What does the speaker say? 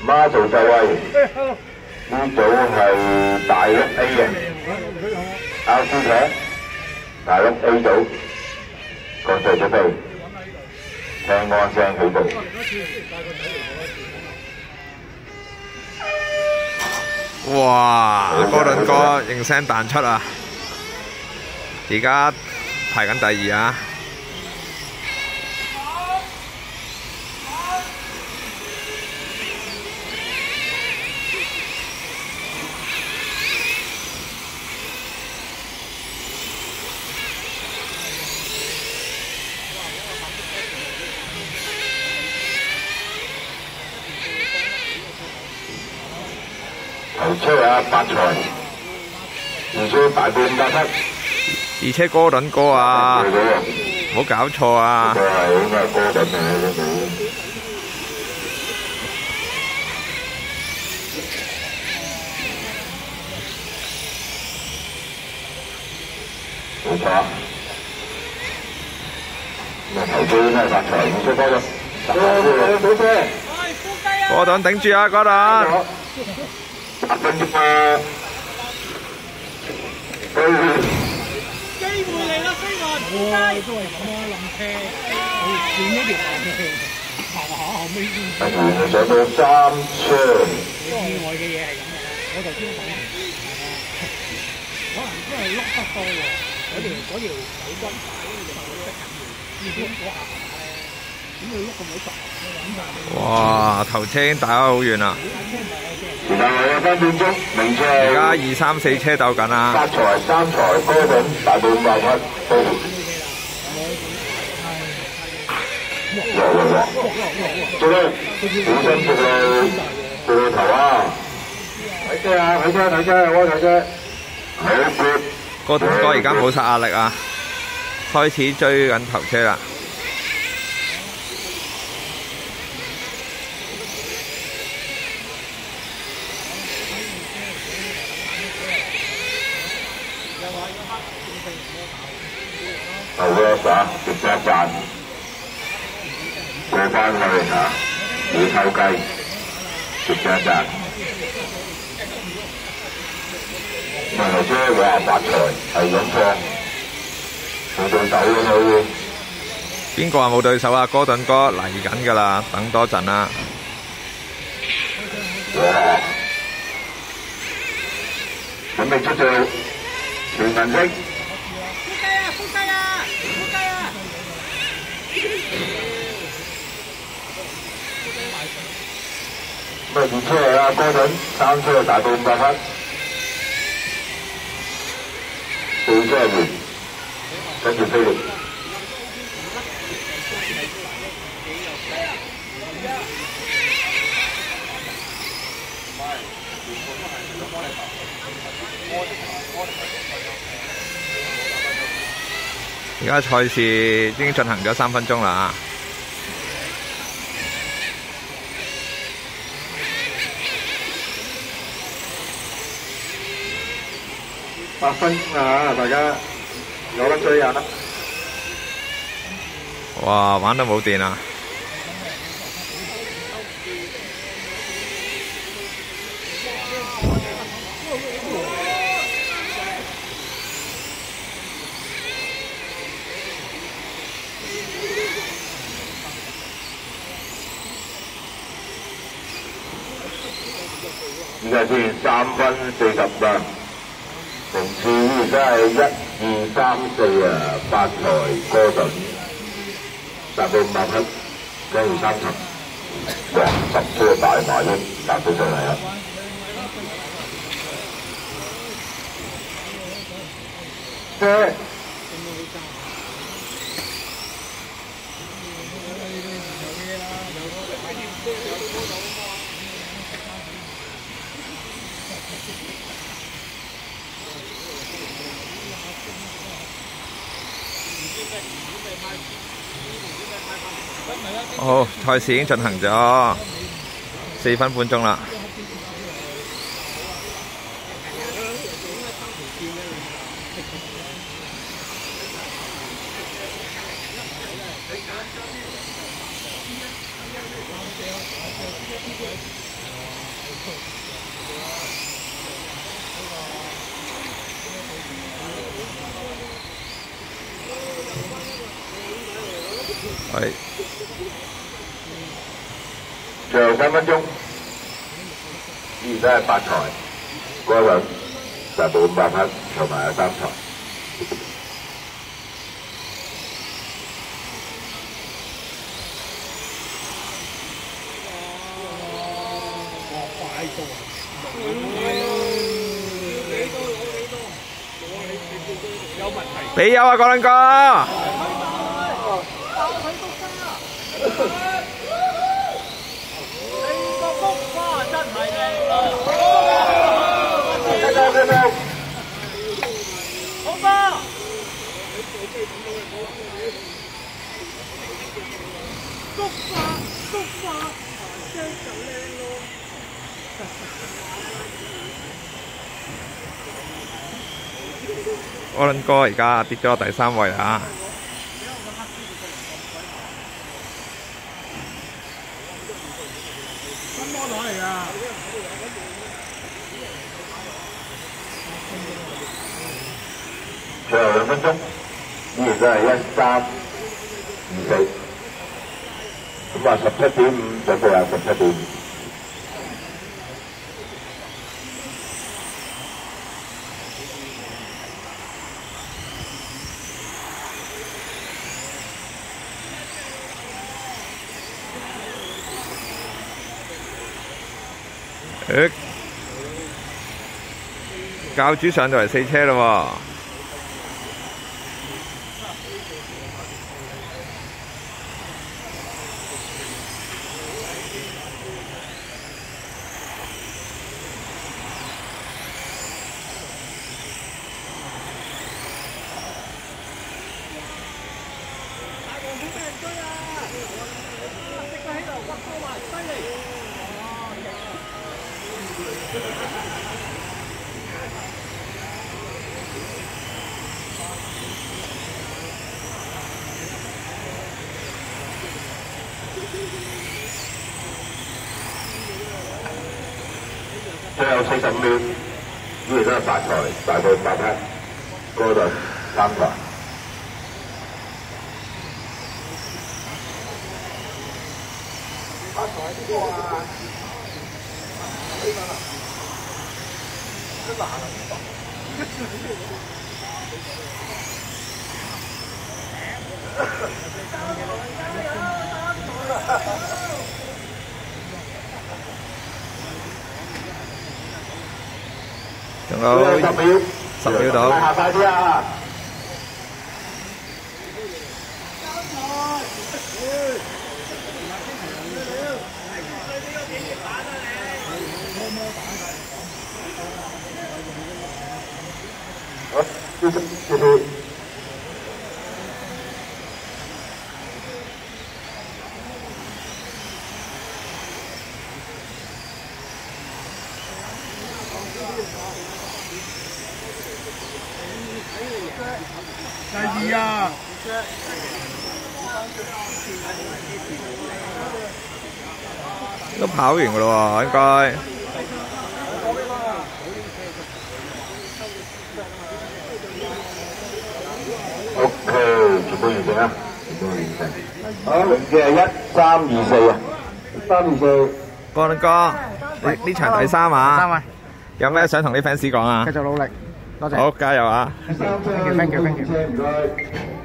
媽做就位，呢組係大碌 A 嘅，阿夫強，大碌 A 組，各隊準備，聽安聲起步。哇！哥倫哥應聲彈出啊！而家排緊第二啊！頭車啊，發財，二車大半8匹，二車哥倫哥啊！唔好搞錯啊！就係應該係哥倫啊，冇錯。咁啊頭車應該係發財，二車哥倫，冇車。哥倫頂住啊！哥倫。8分鐘啊！機會嚟啦，飛雲！都係咁啊，冧車，轉咗條後尾先。跟住上到3車。意外嘅嘢係咁嘅啦，我頭先都講完。可能真係碌得多喎，嗰條手骨帶就會逼緊要點嗰下咧，點會碌咁鬼實？哇！頭車已經打得好遠啦。時間係1分半鐘，名車而家2、3、4車鬥緊啊！發財、三財、哥倫、大半8匹，飛。哇！做咩？小心做頭啊！睇車啊！睇車，我睇車。好 good。哥倫哥而家冇晒壓力啊，開始追緊頭車啦。後嘅啊，直接賺，過翻去啊，要偷雞，直接賺。頭車話發財係咁放，冇對手㗎嘛會。邊個話冇對手啊？哥倫哥嚟緊㗎啦，等多陣啦。哇！準備出場，全銀色。咁啊，2車嚟啦，哥倫，3車大半8匹，4車完，跟住飛力。而家賽事已經進行咗3分鐘啦。8分啊！大家有得追啊！哇！玩到冇電啊！而家先3分40啦。名次而家係1、2、3、4啊，發財哥倫，大半8匹，跟住3層，哇！10車大馬英搭咗上嚟啦。車。好，賽事已經進行咗4分半鐘啦。係最後3分鐘，依然都係發財嗰輪就冇500匹，同埋有3財。俾油啊，哥倫哥！柯倫哥而家跌咗落第3位啊！新摩打嚟㗎。最後2分鐘，依然都係1324。咁啊17.5準備啊17.5。教主上到嚟4車咯最後45秒，依然都係發財，大到500匹，嗰度3財。發財邊個啊？真難啊！仲有10秒到。下快啲啊！好，繼續。第2啊！都跑完㗎咯喎，應該。OK，全部完成啦，全部完成。好，名字係1324啊，1324。哥倫哥，呢場第3啊？3位。有咩想同啲 fans 講啊？繼續努力，多謝。好，加油啊！ Thank you，thank you，thank you。唔該。